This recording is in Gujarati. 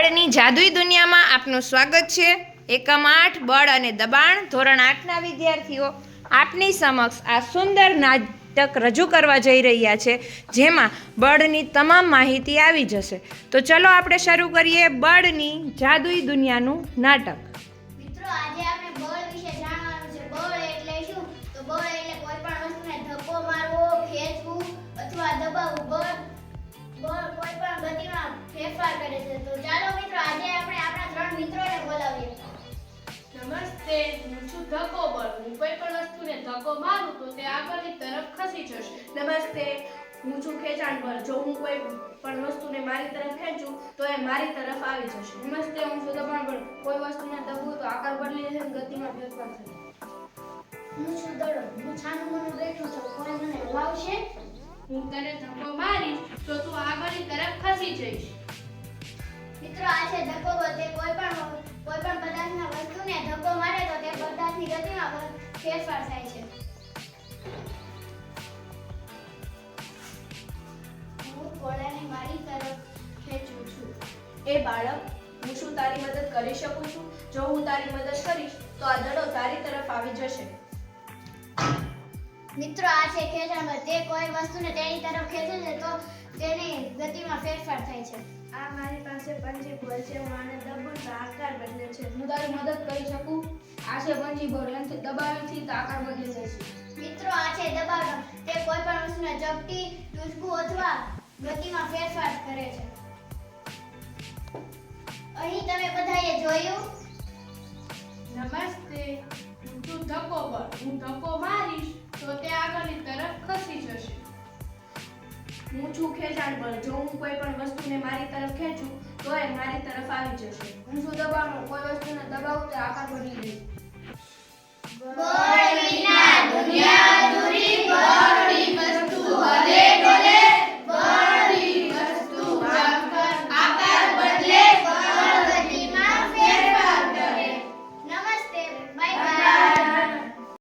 બળની જાદુઈ દુનિયામાં આપનું સ્વાગત છે। એકમ 8 બળ અને દબાણ ધોરણ 8ના વિદ્યાર્થીઓ આપની સમક્ષ આ સુંદર નાટક રજૂ કરવા જઈ રહ્યા છે, જેમાં બળની તમામ માહિતી આવી જશે। તો ચલો આપણે શરૂ કરીએ બળની જાદુઈ દુનિયાનું નાટક। મિત્રો, આજે આપણે બળ વિશે જાણવાનું છે। બળ એટલે શું? તો બળ એટલે કોઈ પણ વસ્તુને ધક્કો મારવો, ખેંચવું અથવા દબાવવું। બળ કોઈ પણ ગતિમાં ફેરફાર કરે છે। તો ચાલો મિત્રો, આજે આપણે આપણા ત્રણ મિત્રોને બોલાવીએ। નમસ્તે, હું છું ધક્કો બળ। હું કોઈ પણ વસ્તુને ધક્કો મારું તો તે આગળની તરફ ખસી જશે। નમસ્તે, હું છું ખેંચાણ બળ। જો હું કોઈ પણ વસ્તુને મારી તરફ ખેંચું તો એ મારી તરફ આવી જશે। નમસ્તે, હું છું દબાણ બળ। કોઈ વસ્તુને દબાવું તો આકાર બદલી જશે અને ગતિમાં ફેરફાર થશે। હું છું દડો। હું છાનું માનું બેઠું છું, કોઈ મને હલાવશે? હું તને ધક્કો મારીશ તો તું આગળની તરફ ખસી જઈશ। મિત્રો, આ છે ધક્કો બળ। તે કોઈ પણ પદાર્થના વસ્તુને ધક્કો મારે તો તે પદાર્થની ગતિમાં ફેરફાર થાય છે। હું ઘોડાને મારી તરફ ખેંચું છું। એ બાળક, હું શું તારી મદદ કરી શકું છું? જો હું તારી મદદ કરીશ તો આ દડો તારી તરફ આવી જશે। મિત્રો, આ છે ખેંચાણ બળ। તે કોઈ વસ્તુને તેની તરફ ખેંચે છે તો તેની ગતિમાં ફેરફાર થાય છે। આ મારી પાસે પંજી બળ છે। હું આને દબાવું તો આકાર બદલે છે। હું તારી મદદ કરી શકું? આ છે પંજી બળ। એનાથી દબાવવાથી તો આકાર બદલી જશે। મિત્રો, આ છે દબાણ બળ। તે કોઈ પણ વસ્તુને ઝપટી, ટૂંચકું અથવા ગતિમાં ફેરફાર કરે છે। અહીં તમે બધાએ જોયું? નમસ્તે, હું છું ધક્કો બળ। હું ધક્કો મારીશ તો તે આગળની તરફ ખસી જશે। હું છું ખેંચાણ બળ। જો હું કોઈ પણ વસ્તુને મારી તરફ ખેંચું તો એ મારી તરફ આવી જશે। હું છું દબાણ બળ। કોઈ વસ્તુને દબાવું તો આકાર બદલી જશે।